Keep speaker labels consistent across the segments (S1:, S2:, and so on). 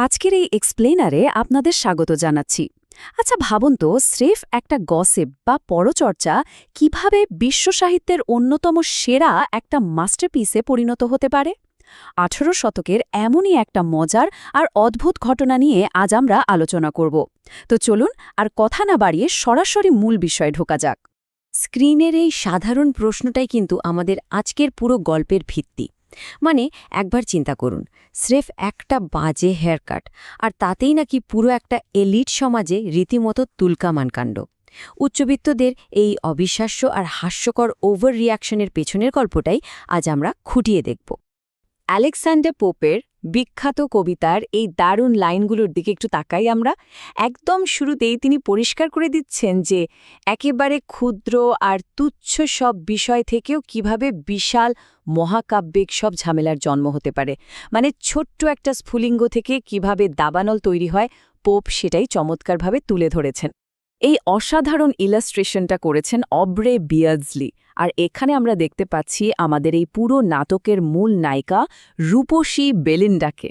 S1: আজকের এই এক্সপ্লেনারে আপনাদের স্বাগত জানাচ্ছি। আচ্ছা ভাবুন তো, স্রেফ একটা গসিপ বা পরচর্চা কিভাবে বিশ্ব সাহিত্যের অন্যতম সেরা একটা মাস্টারপিসে পরিণত হতে পারে। 18 শতকের এমনই একটা মজার আর অদ্ভুত ঘটনা নিয়ে আজ আমরা আলোচনা করব। তো চলুন আর কথা না বাড়িয়ে সরাসরি মূল বিষয়ে ঢোকা যাক।
S2: স্ক্রিনের এই সাধারণ প্রশ্নটাই কিন্তু আমাদের আজকের পুরো গল্পের ভিত্তি। মানে একবার চিন্তা করুন, স্রেফ একটা বাজে হেয়ারকাট, আর তাতেই নাকি পুরো একটা এলিট সমাজে রীতিমতো তুলকামান কাণ্ড। উচ্চবিত্তদের এই অবিশ্বাস্য আর হাস্যকর ওভার রিয়াকশনের পেছনের গল্পটাই আজ আমরা খুঁটিয়ে দেখব। আলেকজান্ডার পোপের বিখ্যাত কবিতার এই দারুণ লাইনগুলোর দিকে একটু তাকাই আমরা। একদম শুরুতেই তিনি পরিষ্কার করে দিচ্ছেন যে একেবারে ক্ষুদ্র আর তুচ্ছ সব বিষয় থেকেও কিভাবে বিশাল মহাকাব্যিক সব ঝামেলার জন্ম হতে পারে। মানে ছোট্ট একটা স্ফুলিঙ্গ থেকে কিভাবে দাবানল তৈরি হয়, পোপ সেটাই চমৎকারভাবে তুলে ধরেছেন।
S1: এই অসাধারণ ইলাস্ট্রেশনটা করেছেন অব্রে বিয়ার্ডসলি, আর এখানে আমরা দেখতে পাচ্ছি আমাদের এই পুরো নাটকের মূল নায়িকা রূপসী বেলিন্ডাকে।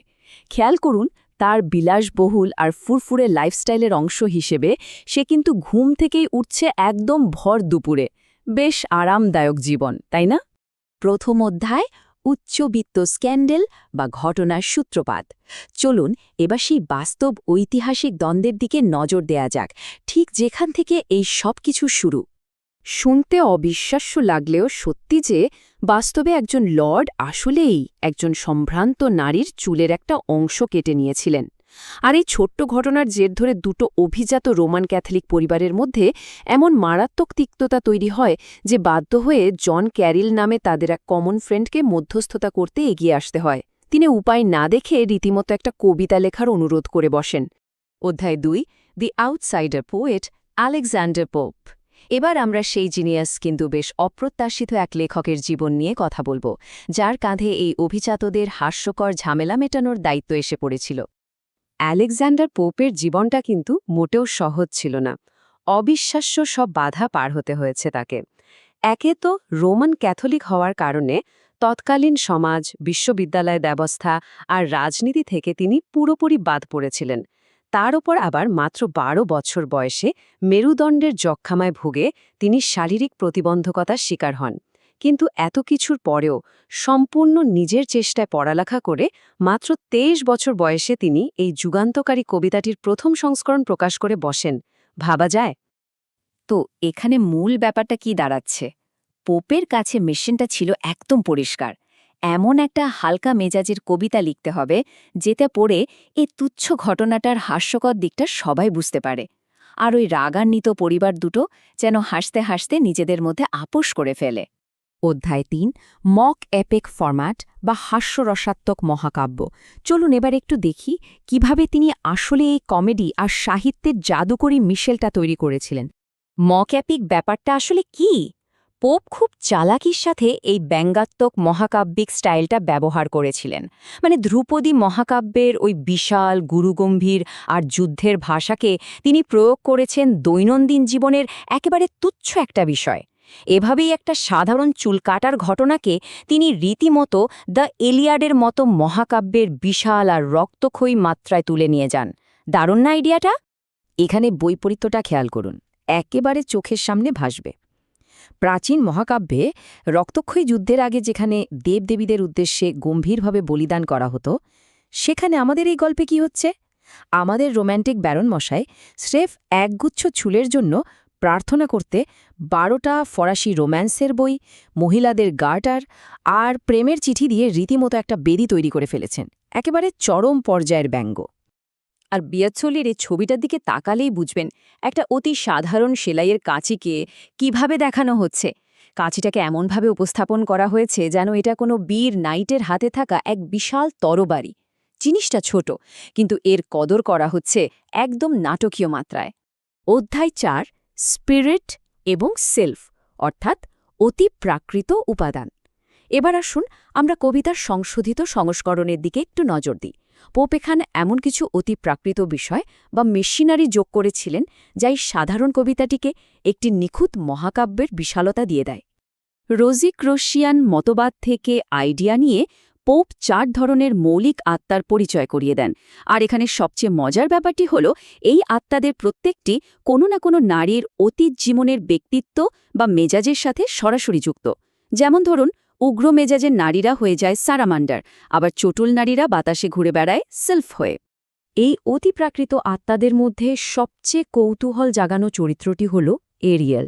S1: খেয়াল করুন, তার বিলাসবহুল আর ফুরফুরে লাইফস্টাইলের অংশ হিসেবে সে কিন্তু ঘুম থেকেই উঠছে একদম ভর দুপুরে। বেশ আরামদায়ক জীবন, তাই না?
S2: প্রথম অধ্যায়, উচ্চবিত্ত স্ক্যান্ডেল বা ঘটনার সূত্রপাত। চলুন এবার সেই বাস্তব ঐতিহাসিক দ্বন্দ্বের দিকে নজর দেয়া যাক, ঠিক যেখান থেকে এই সব কিছু শুরু।
S1: শুনতে অবিশ্বাস্য লাগলেও সত্যি যে বাস্তবে একজন লর্ড আসলেই একজন সম্ভ্রান্ত নারীর চুলের একটা অংশ কেটে নিয়েছিলেন। আর এই ছোট্ট ঘটনার জের ধরে দুটো অভিজাত রোমান ক্যাথলিক পরিবারের মধ্যে এমন মারাত্মক তিক্ততা তৈরি হয় যে বাধ্য হয়ে জন ক্যারিল নামে তাদের এক কমন ফ্রেন্ডকে মধ্যস্থতা করতে এগিয়ে আসতে হয়। তিনি উপায় না দেখে রীতিমতো একটা কবিতা লেখার অনুরোধ করে বসেন।
S2: অধ্যায় 2, দি আউটসাইডার পোয়েট আলেকজান্ডার পোপ। এবার আমরা সেই জিনিয়াস কিন্তু বেশ অপ্রত্যাশিত এক লেখকের জীবন নিয়ে কথা বলবো, যার কাঁধে এই অভিজাতদের হাস্যকর ঝামেলা মেটানোর দায়িত্ব এসে পড়েছিল। আলেকজান্ডার পোপের জীবনটা কিন্তু মোটেও সহজ ছিল না। অবিশ্বাস্য সব বাধা পার হতে হয়েছে তাকে। একে তো রোমান ক্যাথলিক হওয়ার কারণে তৎকালীন সমাজ, বিশ্ববিদ্যালয় ব্যবস্থা আর রাজনীতি থেকে তিনি পুরোপুরি বাদ পড়েছিলেন। তার ওপর আবার মাত্র 12 বছর বয়সে মেরুদণ্ডের যক্ষ্মায় ভুগে তিনি শারীরিক প্রতিবন্ধকতার শিকার হন। কিন্তু এত কিছুর পরেও সম্পূর্ণ নিজের চেষ্টায় পড়ালেখা করে মাত্র 23 বছর বয়সে তিনি এই যুগান্তকারী কবিতাটির প্রথম সংস্করণ প্রকাশ করে বসেন। ভাবা যায়? তো এখানে মূল ব্যাপারটা কি দাঁড়াচ্ছে? পোপের কাছে মিশনটা ছিল একদম পরিষ্কার। এমন একটা হালকা মেজাজের কবিতা লিখতে হবে যেটা পড়ে এই তুচ্ছ ঘটনাটার হাস্যকর দিকটা সবাই বুঝতে পারে, আর ওই রাগান্বিত পরিবার দুটো যেন হাসতে হাসতে নিজেদের মধ্যে আপোষ করে ফেলে।
S1: অধ্যায় 3, মক এপেক ফরম্যাট বা হাস্যরসাত্মক মহাকাব্য। চলুন এবার একটু দেখি কিভাবে তিনি আসলে এই কমেডি আর সাহিত্যের জাদুকরী মিশেলটা তৈরি করেছিলেন।
S2: মকঅ্যাপিক ব্যাপারটা আসলে কি? পোপ খুব চালাকির সাথে এই ব্যঙ্গাত্মক মহাকাব্যিক স্টাইলটা ব্যবহার করেছিলেন। মানে ধ্রুপদী মহাকাব্যের ওই বিশাল গুরুগম্ভীর আর যুদ্ধের ভাষাকে তিনি প্রয়োগ করেছেন দৈনন্দিন জীবনের একেবারে তুচ্ছ একটা বিষয়। এভাবেই একটা সাধারণ চুল কাটার ঘটনাকে তিনি রীতিমতো দ্য এলিয়াডের মতো মহাকাব্যের বিশাল আর রক্তক্ষয়ী মাত্রায় তুলে নিয়ে যান। দারুণ না আইডিয়াটা? এখানে বৈপরীত্যটা খেয়াল করুন, একেবারে চোখের সামনে ভাসবে। প্রাচীন মহাকাব্যে রক্তক্ষয়ী যুদ্ধের আগে যেখানে দেবদেবীদের উদ্দেশ্যে গম্ভীরভাবে বলিদান করা হতো, সেখানে আমাদের এই গল্পে কি হচ্ছে? আমাদের রোম্যান্টিক ব্যারন মশাই স্রেফ একগুচ্ছ চুলের জন্য প্রার্থনা করতে 12টা ফরাসি রোম্যান্সের বই, মহিলাদের গার্টার আর প্রেমের চিঠি দিয়ে রীতিমতো একটা বেদি তৈরি করে ফেলেছেন। একেবারে চরম পর্যায়ের ব্যঙ্গ। আর বিয়াচ্চলির এই ছবিটার দিকে তাকালেই বুঝবেন একটা অতি সাধারণ সেলাইয়ের কাঁচিকে কিভাবে দেখানো হচ্ছে। কাঁচিটাকে এমনভাবে উপস্থাপন করা হয়েছে যেন এটা কোনো বীর নাইটের হাতে থাকা এক বিশাল তরবারি। জিনিসটা ছোট, কিন্তু এর কদর করা হচ্ছে একদম নাটকীয় মাত্রায়।
S1: অধ্যায় 4, স্পিরিট এবং সেলফ, অর্থাৎ অতি প্রাকৃত উপাদান। এবার আসুন আমরা কবিতার সংশোধিত সংস্করণের দিকে একটু নজর দিই। পোপ এখানে এমন কিছু অতি প্রাকৃত বিষয় বা মেশিনারি যোগ করেছিলেন যা এই সাধারণ কবিতাটিকে একটি নিখুঁত মহাকাব্যের বিশালতা দিয়ে দেয়। রোজিক্রোশিয়ান মতবাদ থেকে আইডিয়া নিয়ে পোপ 4 ধরনের মৌলিক আত্মার পরিচয় করিয়ে দেন। আর এখানে সবচেয়ে মজার ব্যাপারটি হল এই আত্মাদের প্রত্যেকটি কোনো না কোনো নারীর অতীত জীবনের ব্যক্তিত্ব বা মেজাজের সাথে সরাসরি যুক্ত। যেমন ধরুন, উগ্র মেজাজের নারীরা হয়ে যায় সারামান্ডার, আবার চটুল নারীরা বাতাসে ঘুরে বেড়ায় সিলফ হয়ে।
S2: এই অতিপ্রাকৃত আত্মাদের মধ্যে সবচেয়ে কৌতূহল জাগানো চরিত্রটি হল এরিয়েল।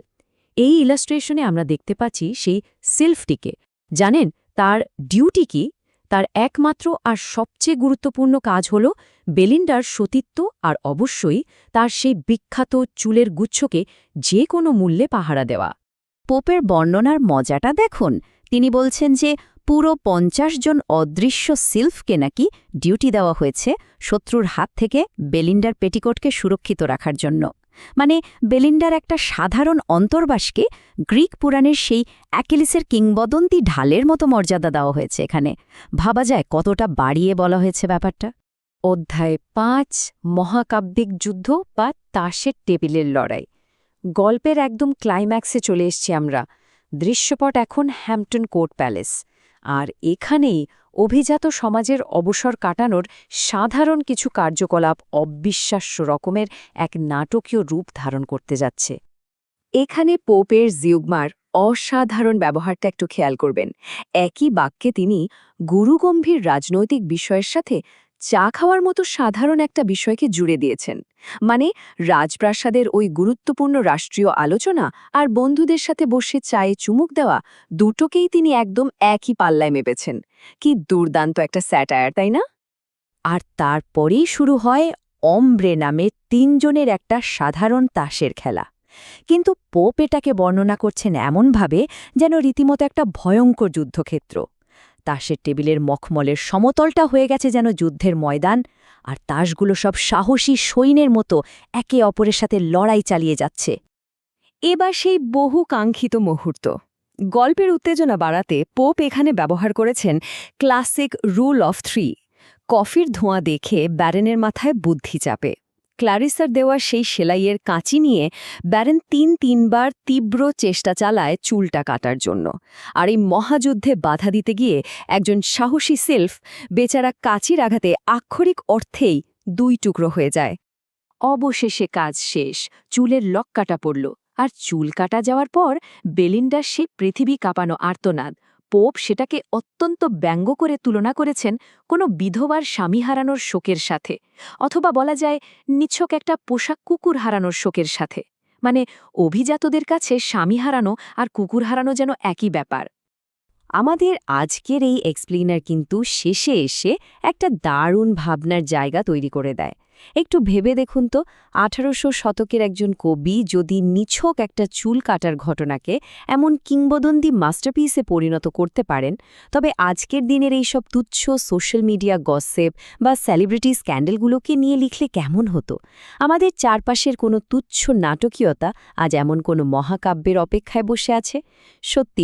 S2: এই ইলাস্ট্রেশনে আমরা দেখতে পাচ্ছি সেই সিলফটিকে। জানেন তার ডিউটি কি? তার একমাত্র আর সবচেয়ে গুরুত্বপূর্ণ কাজ হল বেলিন্ডার সতীত্ব আর অবশ্যই তার সেই বিখ্যাত চুলের গুচ্ছকে যে কোনো মূল্যে পাহারা দেওয়া।
S1: পোপের বর্ণনার মজাটা দেখুন। তিনি বলছেন যে পুরো 50 জন অদৃশ্য সিলফকে নাকি ডিউটি দেওয়া হয়েছে শত্রুর হাত থেকে বেলিন্ডার পেটিকোটকে সুরক্ষিত রাখার জন্য। মানে বেলিন্ডার একটা সাধারণ অন্তর্বাসকে গ্রিক পুরাণের সেই অ্যাকিলিসের কিংবদন্তি ঢালের মতো মর্যাদা দেওয়া হয়েছে এখানে। ভাবা যায় কতটা বাড়িয়ে বলা হয়েছে ব্যাপারটা।
S2: অধ্যায় 5 মহাকাব্যিক যুদ্ধ বা তাসের টেবিলের লড়াই। গল্পের একদম ক্লাইম্যাক্সে চলে এসছি আমরা। দৃশ্যপট এখন হ্যাম্পটন কোর্ট প্যালেস। আর এখানেই অভিজাত সমাজের অবসর কাটানোর সাধারণ কিছু কার্যকলাপ অবিশ্বাস্য রকমের এক নাটকীয় রূপ ধারণ করতে যাচ্ছে। এখানে পোপের জিউগমার অসাধারণ ব্যবহারটা একটু খেয়াল করবেন। একই বাক্যে তিনি গুরুগম্ভীর রাজনৈতিক বিষয়ের সাথে চা খাওয়ার মতো সাধারণ একটা বিষয়কে জুড়ে দিয়েছেন। মানে রাজপ্রাসাদের ওই গুরুত্বপূর্ণ রাষ্ট্রীয় আলোচনা আর বন্ধুদের সাথে বসে চায়ে চুমুক দেওয়া দুটোকেই তিনি একদম একই পাল্লায় মেপেছেন। কি দুর্দান্ত একটা স্যাটায়ার, তাই না?
S1: আর তারপরেই শুরু হয় অমব্রে নামে 3 জনের একটা সাধারণ তাসের খেলা। কিন্তু পোপ এটাকে বর্ণনা করছেন এমনভাবে যেন রীতিমতো একটা ভয়ঙ্কর যুদ্ধক্ষেত্র। তাসের টেবিলের মখমলের সমতলটা হয়ে গেছে যেন যুদ্ধের ময়দান, আর তাসগুলো সব সাহসী সৈন্যের মতো একে অপরের সাথে লড়াই চালিয়ে যাচ্ছে।
S2: এবার সেই বহু কাঙ্ক্ষিত মুহূর্ত। গল্পের উত্তেজনা বাড়াতে পোপ এখানে ব্যবহার করেছেন ক্লাসিক রুল অফ 3। কফির ধোঁয়া দেখে ব্যারেনের মাথায় বুদ্ধি চাপে। ক্লারিসার দেওয়া সেই সেলাইয়ের কাঁচি নিয়ে ব্যারেন 3বার তীব্র চেষ্টা চালায় চুলটা কাটার জন্য। আর এই মহাযুদ্ধে বাধা দিতে গিয়ে একজন সাহসী সিলফ বেচারা কাঁচির আঘাতে আক্ষরিক অর্থেই 2 টুকরো হয়ে যায়। অবশেষে কাজ শেষ, চুলের লক কাটা পড়ল। আর চুল কাটা যাওয়ার পর বেলিন্ডার সে পৃথিবী কাঁপানো আর্তনাদ। পোপ সেটাকে অত্যন্ত ব্যঙ্গ করে তুলনা করেছেন কোনো বিধবার স্বামী হারানোর শোকের সাথে, অথবা বলা যায় নিছক একটা পোষা কুকুর হারানোর শোকের সাথে। মানে অভিজাতদের কাছে স্বামী হারানো আর কুকুর হারানো যেন একই ব্যাপার।
S1: আমাদের আজকের এই এক্সপ্লেইনার কিন্তু শেষে এসে একটা দারুণ ভাবনার জায়গা তৈরি করে দেয়। একটু ভেবে দেখুন তো, 1800 শতকের একজন কবি যদি নিছক একটা চুল কাটার ঘটনাকে এমন কিংবদন্তি মাস্টারপিসে পরিণত করতে পারেন, তবে আজকের দিনের এইসব তুচ্ছ সোশ্যাল মিডিয়া গসিপ বা সেলিব্রিটি স্ক্যান্ডেলগুলোকে নিয়ে লিখলে কেমন হতো? আমাদের চারপাশের কোনো তুচ্ছ নাটকীয়তা আজ এমন কোনো মহাকাব্যের অপেক্ষায় বসে আছে। সত্যি